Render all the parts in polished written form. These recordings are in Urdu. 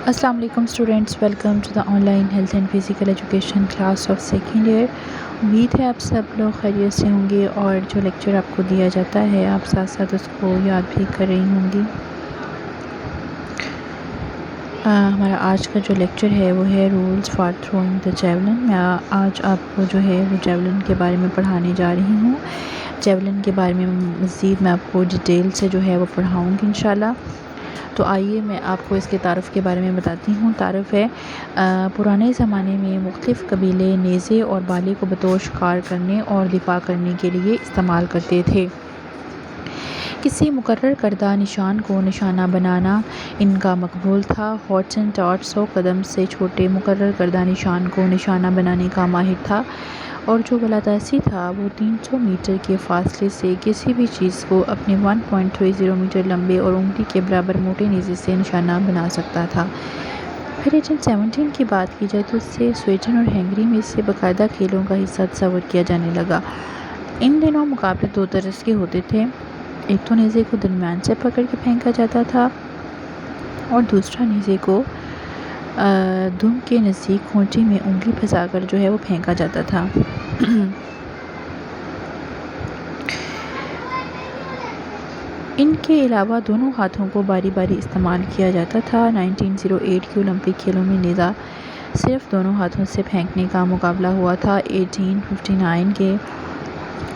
السلام علیکم students, welcome to the online health and physical education class of second year. امید ہے آپ سب لوگ خیریت سے ہوں گے اور جو لیکچر آپ کو دیا جاتا ہے آپ ساتھ ساتھ اس کو یاد بھی کر رہی ہوں گی۔ ہمارا آج کا جو لیکچر ہے وہ ہے rules for throwing the javelin. میں آج آپ کو جو ہے وہ جیولن کے بارے میں پڑھانے جا رہی ہوں۔ جیولن کے بارے میں مزید میں آپ کو ڈیٹیل سے جو ہے وہ پڑھاؤں گی انشاءاللہ۔ تو آئیے میں آپ کو اس کے تعارف کے بارے میں بتاتی ہوں۔ تعارف ہے، پرانے زمانے میں مختلف قبیلے نیزے اور بالے کو بطور شکار کرنے اور دفاع کرنے کے لیے استعمال کرتے تھے۔ کسی مقرر کردہ نشان کو نشانہ بنانا ان کا مقبول تھا۔ ہاٹسنٹاٹ 100 قدم سے چھوٹے مقرر کردہ نشان کو نشانہ بنانے کا ماہر تھا، اور جو بالادستی تھا وہ 300 میٹر کے فاصلے سے کسی بھی چیز کو اپنے 1.30 میٹر لمبے اور انگلی کے برابر موٹے نیزے سے نشانہ بنا سکتا تھا۔ پھر 1817 کی بات کی جائے تو اس سے سویڈن اور ہنگری میں اسے باقاعدہ کھیلوں کا حصہ تصور کیا جانے لگا۔ ان دنوں مقابلے دو طرح کے ہوتے تھے، ایک تو نیزے کو درمیان سے پکڑ کے پھینکا جاتا تھا اور دوسرا نیزے کو دم کے نزدیک کھونٹی میں انگلی پھنسا کر جو ہے وہ پھینکا جاتا تھا۔ ان کے علاوہ دونوں ہاتھوں کو باری باری استعمال کیا جاتا تھا۔ 1908 کے اولمپک کھیلوں میں نیزہ صرف دونوں ہاتھوں سے پھینکنے کا مقابلہ ہوا تھا۔ 1859 کے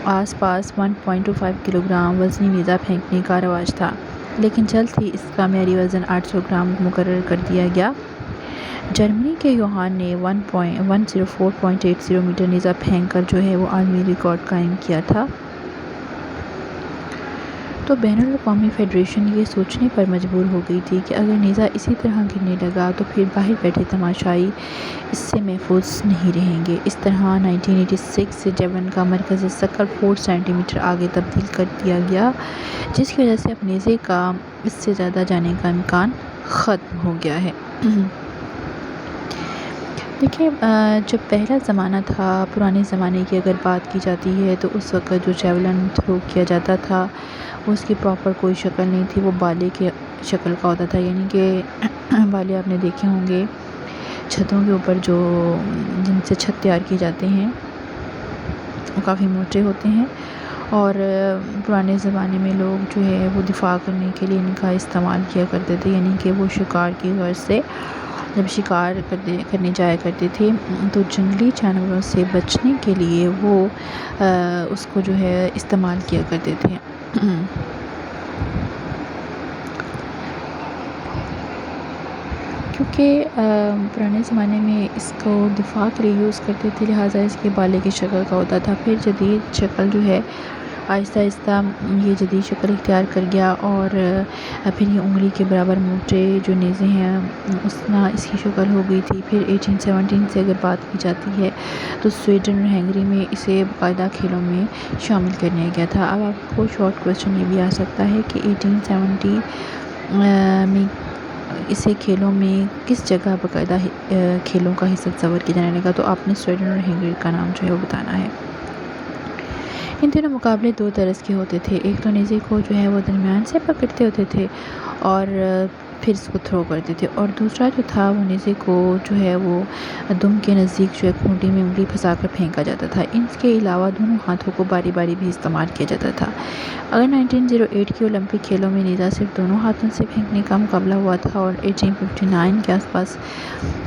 آس پاس 1.25 کلو گرام وزنی نیزہ پھینکنے کا رواج تھا، لیکن جلد ہی اس کا معیاری وزن 800 گرام مقرر کر دیا گیا۔ جرمنی کے یوہان نے 104.80 میٹر نیزہ پھینک کر جو ہے وہ عالمی ریکارڈ قائم کیا تھا۔ تو بین الاقوامی فیڈریشن یہ سوچنے پر مجبور ہو گئی تھی کہ اگر نیزہ اسی طرح گرنے لگا تو پھر باہر بیٹھے تماشائی اس سے محفوظ نہیں رہیں گے۔ اس طرح 1986 سے جیولن کا مرکز ثقل 4 سینٹی میٹر آگے تبدیل کر دیا گیا، جس کی وجہ سے اب نیزے کا اس سے زیادہ جانے کا امکان ختم ہو گیا ہے۔ دیکھیں، جب پہلا زمانہ تھا، پرانے زمانے کی اگر بات کی جاتی ہے تو اس وقت جو جیولن تھرو کیا جاتا تھا اس کی پراپر کوئی شکل نہیں تھی، وہ بالے کی شکل کا ہوتا تھا، یعنی کہ بالے آپ نے دیکھے ہوں گے چھتوں کے اوپر جو جن سے چھت تیار کیے جاتے ہیں وہ کافی موٹے ہوتے ہیں، اور پرانے زمانے میں لوگ جو ہے وہ دفاع کرنے کے لیے ان کا استعمال کیا کرتے تھے، یعنی کہ وہ شکار کی غرض سے جب شکار کرنے جایا کرتے تھے تو جنگلی جانوروں سے بچنے کے لیے وہ اس کو جو ہے استعمال کیا کرتے تھے۔ کیونکہ پرانے زمانے میں اس کو دفاع کے لیے یوز کرتے تھے، لہٰذا اس کے بالے کی شکل کا ہوتا تھا۔ پھر جدید شکل جو ہے آہستہ آہستہ یہ جدید شکل اختیار کر گیا، اور پھر یہ انگلی کے برابر موٹے جو نیزے ہیں اس کی شکل ہو گئی تھی۔ پھر 1817 سے اگر بات کی جاتی ہے تو سویڈن اور ہنگری میں اسے باقاعدہ کھیلوں میں شامل کرنے گیا تھا۔ اب آپ کو شارٹ کویسچن یہ بھی آ سکتا ہے کہ 1870 میں اسے کھیلوں میں کس جگہ باقاعدہ کھیلوں کا حصہ تصور کیا جانے لگا، تو آپ نے سویڈن اور ہنگری کا نام جو ہے وہ بتانا ہے۔ ان دونوں مقابلے دو طرح کے ہوتے تھے، ایک تو نیزے کو جو ہے وہ درمیان سے پکڑتے ہوتے تھے اور پھر اس کو تھرو کرتے تھے، اور دوسرا جو تھا وہ نیزے کو جو ہے وہ دم کے نزدیک جو ہے کھونٹی میں انگلی پھنسا کر پھینکا جاتا تھا۔ ان کے علاوہ دونوں ہاتھوں کو باری باری بھی استعمال کیا جاتا تھا۔ اگر 1908 کے اولمپک کھیلوں میں نیزہ صرف دونوں ہاتھوں سے پھینکنے کا مقابلہ ہوا تھا اور 1859 کے آس پاس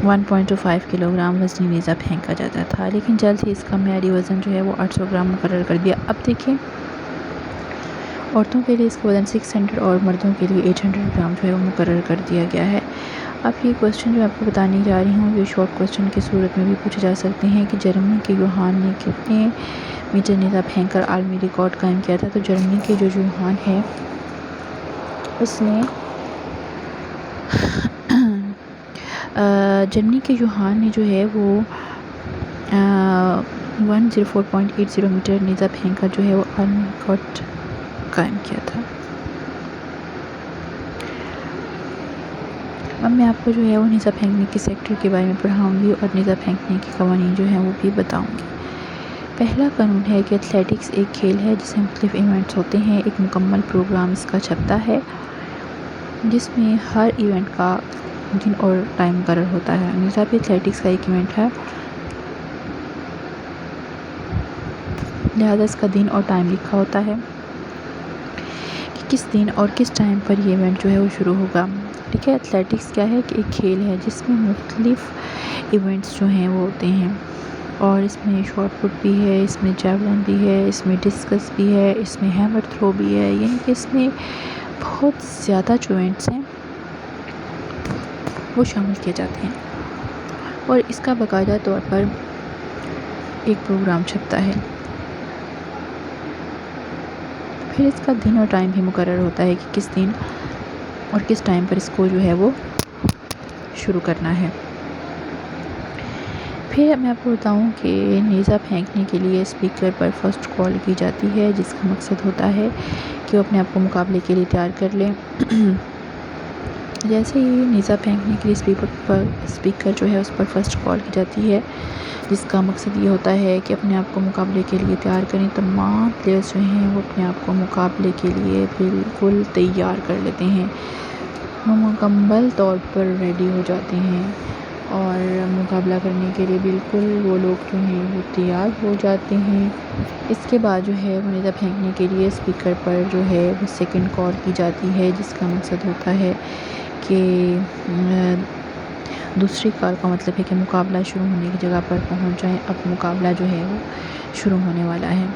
1.25 کلو گرام وزنی نیزہ پھینکا جاتا تھا، لیکن جلد ہی اس کا معیاری وزن جو ہے وہ 800 گرام مقرر کر دیا۔ اب دیکھیں، عورتوں کے لیے اس کا وزن 600 اور مردوں کے لیے 800 گرام جو ہے وہ مقرر کر دیا گیا ہے۔ اب یہ کویسچن جو آپ کو بتانے جا رہی ہوں یہ شارٹ کویسچن کی صورت میں بھی پوچھے جا سکتے ہیں کہ جرمنی کے یوہان نے کتنے میٹر نیزہ پھینک کر عالمی ریکارڈ قائم کیا تھا۔ تو جرمنی کے جو یوہان ہے اس نے جرمنی کے یوہان نے جو ہے وہ 104.80 میٹر نیزہ پھینک کر جو ہے وہ عالمی ریکارڈ قائم کیا تھا۔ اب میں آپ کو جو ہے وہ نیزہ پھینکنے کے سیکٹر کے بارے میں پڑھاؤں گی اور نیزہ پھینکنے کے قوانین جو ہیں وہ بھی بتاؤں گی۔ پہلا قانون ہے کہ ایتھلیٹکس ایک کھیل ہے جس میں مختلف ایونٹس ہوتے ہیں، ایک مکمل پروگرام اس کا چھپتا ہے جس میں ہر ایونٹ کا دن اور ٹائم مقرر ہوتا ہے۔ نیزا بھی ایتھلیٹکس کا ایک ایونٹ ہے، لہٰذا اس کا دن اور ٹائم لکھا ہوتا ہے کہ کس دن اور کس ٹائم پر یہ ایونٹ جو ہے وہ شروع ہوگا۔ ٹھیک ہے، ایتھلیٹکس کیا ہے کہ ایک کھیل ہے جس میں مختلف ایونٹس جو ہیں وہ ہوتے ہیں، اور اس میں شاٹ پٹ بھی ہے، اس میں جیولن بھی ہے، اس میں ڈسکس بھی ہے، اس میں ہیمر تھرو بھی ہے، یعنی کہ اس میں بہت زیادہ جو ایونٹس ہیں وہ شامل کیے جاتے ہیں، اور اس کا باقاعدہ طور پر ایک پروگرام چھپتا ہے۔ پھر اس کا دن اور ٹائم بھی مقرر ہوتا ہے کہ کس دن اور کس ٹائم پر اس کو جو ہے وہ شروع کرنا ہے۔ پھر میں آپ کو بتاؤں کہ نیزا پھینکنے کے لیے اسپیکر پر فرسٹ کال کی جاتی ہے، جس کا مقصد ہوتا ہے کہ وہ اپنے آپ کو مقابلے کے لیے تیار کر لیں۔ جیسے ہی نیزا پھینکنے کے لیے اسپیکر جو ہے اس پر فرسٹ کال کی جاتی ہے، جس کا مقصد یہ ہوتا ہے کہ اپنے آپ کو مقابلے کے لیے تیار کریں۔ تمام پلیئرز جو ہیں وہ اپنے آپ کو مقابلے کے لیے بالکل تیار کر لیتے ہیں، وہ مکمل طور پر ریڈی ہو جاتے ہیں، اور مقابلہ کرنے کے لیے بالکل وہ لوگ جو ہیں وہ تیار ہو جاتے ہیں۔ اس کے بعد جو ہے وہ نیزا پھینکنے کے لیے اسپیکر پر جو ہے وہ سیکنڈ کال کی جاتی ہے، جس کا مقصد ہوتا ہے کہ دوسری کال کا مطلب ہے کہ مقابلہ شروع ہونے کی جگہ پر پہنچ جائیں، اب مقابلہ جو ہے وہ شروع ہونے والا ہے۔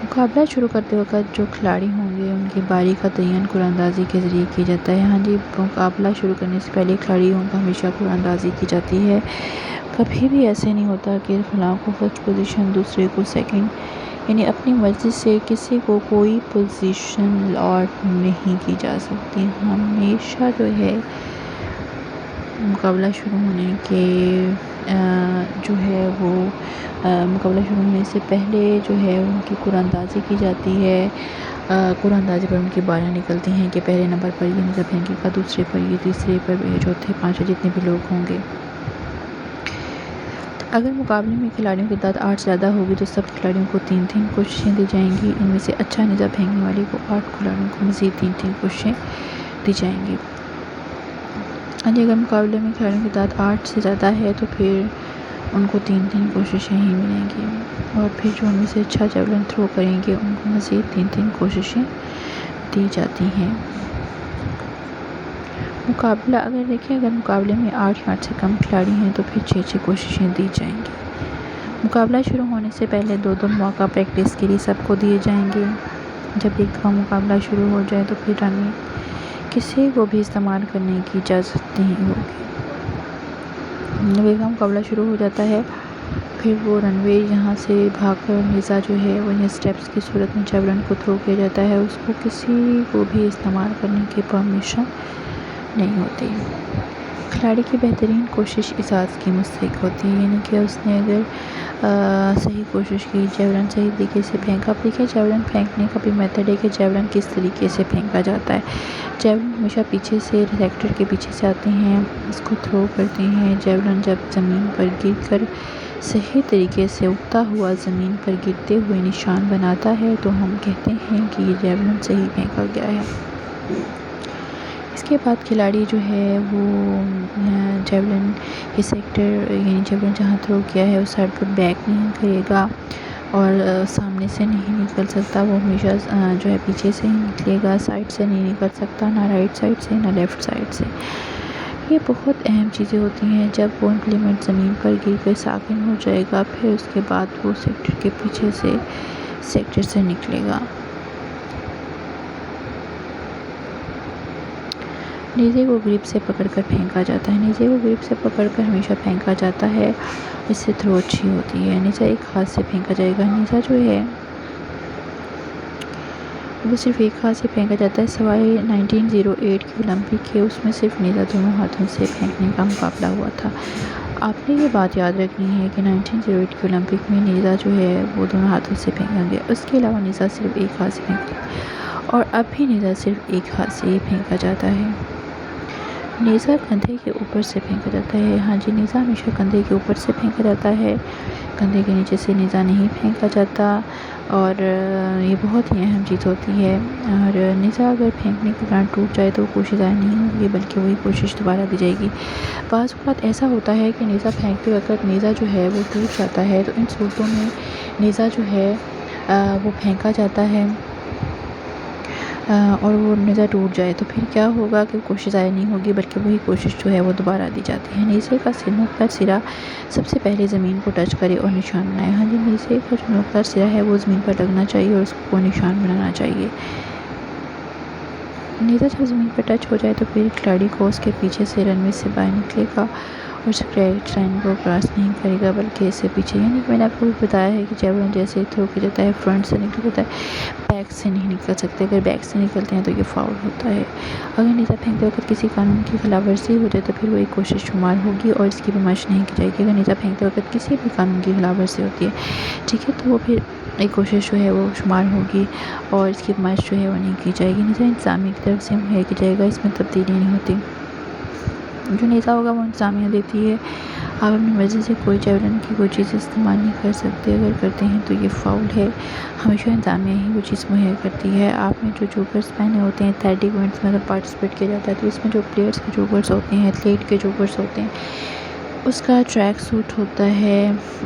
مقابلہ شروع کرتے وقت جو کھلاڑی ہوں گے ان کی باری کا تعین قرعہ اندازی کے ذریعے کیا جاتا ہے۔ ہاں جی، مقابلہ شروع کرنے سے پہلے کھلاڑیوں کا ہمیشہ قرعہ اندازی کی جاتی ہے، کبھی بھی ایسے نہیں ہوتا کہ فلاں کو فرسٹ پوزیشن، دوسرے کو سیکنڈ، یعنی اپنی مرضی سے کسی کو کوئی پوزیشن الاٹ نہیں کی جا سکتی۔ ہمیشہ جو ہے مقابلہ شروع ہونے کے جو ہے وہ مقابلہ شروع ہونے سے پہلے جو ہے ان کی قرعہ اندازی کی جاتی ہے۔ قرعہ اندازی پر ان کی باریاں نکلتی ہیں کہ پہلے نمبر پر یہ نیزا پھینکے گا، دوسرے پر یہ، تیسرے پر یہ، چوتھے، پانچویں، جتنے بھی لوگ ہوں گے۔ اگر مقابلے میں کھلاڑیوں کی تعداد 8 سے زیادہ ہوگی تو سب کھلاڑیوں کو 3 کوششیں دی جائیں گی، ان میں سے اچھا نیزا پھینکنے والے کو 8 کھلاڑیوں کو مزید 3 کوششیں دی جائیں گی۔ اگر مقابلے میں کھلاڑیوں کی تعداد 8 سے زیادہ ہے تو پھر ان کو 3 کوششیں ہی ملیں گی، اور پھر جو ان میں سے اچھا جیولن تھرو کریں گے ان کو مزید 3 کوششیں دی جاتی ہیں۔ مقابلہ اگر مقابلے میں 8 یا 8 سے کم کھلاڑی ہیں تو پھر 6 کوششیں دی جائیں گی۔ مقابلہ شروع ہونے سے پہلے 2 موقع پریکٹس کے لیے سب کو دیے جائیں گے۔ جب ایک دفعہ مقابلہ شروع ہو جائے تو پھر رن وے کسی کو بھی استعمال کرنے کی اجازت نہیں ہوگی۔ جب ایک دفعہ مقابلہ شروع ہو جاتا ہے پھر وہ رن وے یہاں سے بھاگ کر نیزا جو ہے وہ اسٹیپس کی صورت میں جیولن کو تھرو کیا جاتا ہے، اس کو کسی کو بھی استعمال کرنے کی پرمیشن نہیں ہوتی۔ کھلاڑی کی بہترین کوشش اعزاز کی مستحق ہوتی ہے، یعنی کہ اس نے اگر صحیح کوشش کی، جیولن صحیح طریقے سے پھینکا۔ اب دیکھیں جیولن پھینکنے کا بھی میتھڈ ہے کہ جیولن کس طریقے سے پھینکا جاتا ہے۔ جیولن ہمیشہ پیچھے سے ریفلیکٹر کے پیچھے سے آتے ہیں، اس کو تھرو کرتے ہیں۔ جیولن جب زمین پر گر کر صحیح طریقے سے اگتا ہوا زمین پر گرتے ہوئے نشان بناتا ہے تو ہم کہتے ہیں کہ یہ جیولن صحیح پھینکا گیا ہے۔ اس کے بعد کھلاڑی جو ہے وہ جیولن کے سیکٹر یعنی جیولن جہاں تھرو کیا ہے اس سائڈ پر بیک نہیں کرے گا اور سامنے سے نہیں نکل سکتا، وہ ہمیشہ جو ہے پیچھے سے ہی نکلے گا، سائڈ سے نہیں نکل سکتا، نہ رائٹ سائڈ سے نہ لیفٹ سائڈ سے۔ یہ بہت اہم چیزیں ہوتی ہیں۔ جب وہ امپلیمنٹ زمین پر گر کر ساکن ہو جائے گا پھر اس کے بعد وہ سیکٹر کے پیچھے سے سیکٹر سے نکلے گا۔ نیزے کو گرپ سے پکڑ کر پھینکا جاتا ہے۔ نیزے کو گرپ سے پکڑ کر ہمیشہ پھینکا جاتا ہے، اس سے تھرو اچھی ہوتی ہے۔ نیزا ایک ہاتھ سے پھینکا جائے گا۔ نیزا جو ہے وہ صرف ایک ہاتھ سے پھینکا جاتا ہے، سوائے 1908 کی اولمپک ہے، اس میں صرف نیزا دونوں ہاتھوں سے پھینکنے کا مقابلہ ہوا تھا۔ آپ نے یہ بات یاد رکھنی ہے کہ 1908 کی اولمپک میں نیزا جو ہے وہ دونوں ہاتھوں سے پھینکا گیا، اس کے علاوہ نیزا صرف ایک ہاتھ سے پھینکا، اور اب بھی نیزا صرف ایک ہاتھ سے ہی پھینکا جاتا ہے۔ نیزا کندھے کے اوپر سے پھینکا جاتا ہے۔ ہاں جی، نیزا ہمیشہ کندھے کے اوپر سے پھینکا جاتا ہے، کندھے کے نیچے سے نیزا نہیں پھینکا جاتا۔ اور یہ بہت ہی اہم چیز ہوتی ہے۔ اور نیزہ اگر پھینکنے کے دوران ٹوٹ جائے تو کوشش ضائع نہیں ہوگی بلکہ وہی کوشش دوبارہ دی جائے گی۔ بعض اوقات ایسا ہوتا ہے کہ نیزہ پھینکتے وقت نیزہ جو ہے وہ ٹوٹ جاتا ہے، تو ان صورتوں میں نیزہ جو ہے وہ پھینکا جاتا ہے اور وہ نیزہ ٹوٹ جائے تو پھر کیا ہوگا کہ کوشش ضائع نہیں ہوگی بلکہ وہی کوشش جو ہے وہ دوبارہ دی جاتی ہے۔ نیزے کا نوک پر سرا سب سے پہلے زمین کو ٹچ کرے اور نشان بنائے۔ ہاں جی، نیزے کا جو نوک پر سرا ہے وہ زمین پر لگنا چاہیے اور اس کو نشان بنانا چاہیے۔ نیزہ جب زمین پر ٹچ ہو جائے تو پھر کھلاڑی کو اس کے پیچھے سے رنوے سے باہر نکلے گا اور اسٹریٹ لائن کو کراس نہیں کرے گا بلکہ اس سے پیچھے، یعنی کہ میں نے آپ کو بتایا ہے کہ جیولن جیسے تھرو کیا جاتا ہے فرنٹ سے نکل جاتا ہے، بیک سے نہیں نکل سکتے۔ اگر بیک سے نکلتے ہیں تو یہ فاؤل ہوتا ہے۔ اگر نیزہ پھینکتے وقت کسی قانون کی خلاف ورزی ہو جائے تو پھر وہ ایک کوشش شمار ہوگی اور اس کی پیمائش نہیں کی جائے گی۔ اگر نیزہ پھینکتے وقت کسی بھی قانون کی خلاف ورزی ہوتی ہے، ٹھیک ہے، تو وہ پھر ایک کوشش جو ہے وہ شمار ہوگی اور اس کی پیمائش جو ہے وہ نہیں کی جائے گی۔ نیزہ انتظامیہ کی طرف سے مہیا کیا جائے گا، اس میں تبدیلی نہیں ہوتی۔ جو نیزہ ہوگا وہ انتظامیہ دیتی ہے۔ آپ اپنی مرضی سے کوئی جیولن کی کوئی چیز استعمال نہیں کر سکتے، اگر کرتے ہیں تو یہ فاؤل ہے۔ ہمیشہ انتظامیہ ہی وہ چیز مہیا کرتی ہے۔ آپ نے جو جوکرز پہنے ہوتے ہیں ایتھلیٹک ایونٹس میں اگر پارٹیسپیٹ کیا جاتا ہے تو اس میں جو پلیئرس کے جوکرز ہوتے ہیں، ایتھلیٹ کے جوکرز ہوتے ہیں، اس کا ٹریک سوٹ ہوتا ہے،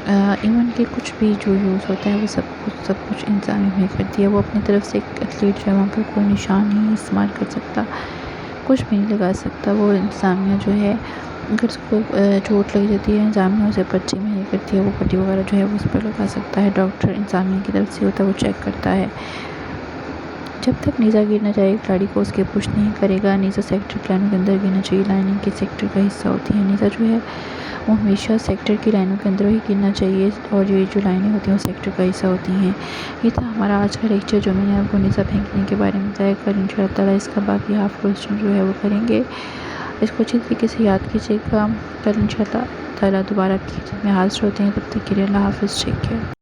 ایون کہ کچھ بھی جو یوز ہوتا ہے وہ سب کچھ انتظامیہ مہیا کرتی ہے۔ وہ اپنی طرف سے ایک ایتھلیٹ جو ہے وہاں پر کوئی نشان نہیں استعمال کر سکتا، کچھ بھی نہیں لگا سکتا۔ وہ انتظامیہ جو ہے اگر اس کو چوٹ لگ جاتی ہے، انتظامیہ اسے پرچی مہیا کرتی ہے، وہ پٹی وغیرہ جو ہے وہ اس پر لگا سکتا ہے۔ ڈاکٹر انتظامیہ کی طرف سے ہوتا ہے، وہ چیک کرتا ہے۔ جب تک نیزہ گر نہ جائے کھلاڑی کو اس کے پش نہیں کرے گا۔ نیزہ سیکٹر کی لائنوں کے اندر گرنا چاہیے، لائننگ کے سیکٹر کا حصہ ہوتی ہے۔ نیزہ جو ہے وہ ہمیشہ سیکٹر کی لائنوں کے اندر ہی گرنا چاہیے اور یہ جو لائنیں ہوتی ہیں وہ سیکٹر کا حصہ ہوتی ہیں۔ یہ تھا ہمارا آج کا لیکچر جو میں نے آپ کو نیزہ پھینکنے کے بارے میں بتایا۔ کل انشاءاللہ تعالیٰ اس کا باقی ہاف کوسچن جو ہے وہ کریں گے۔ اس کو اچھی طریقے سے یاد کیجیے گا۔ کل انشاءاللہ تعالیٰ دوبارہ آپ کی خدمت میں حاضر ہوتے ہیں، تب تک کے لیے اللہ حافظ، ٹیک کیئر۔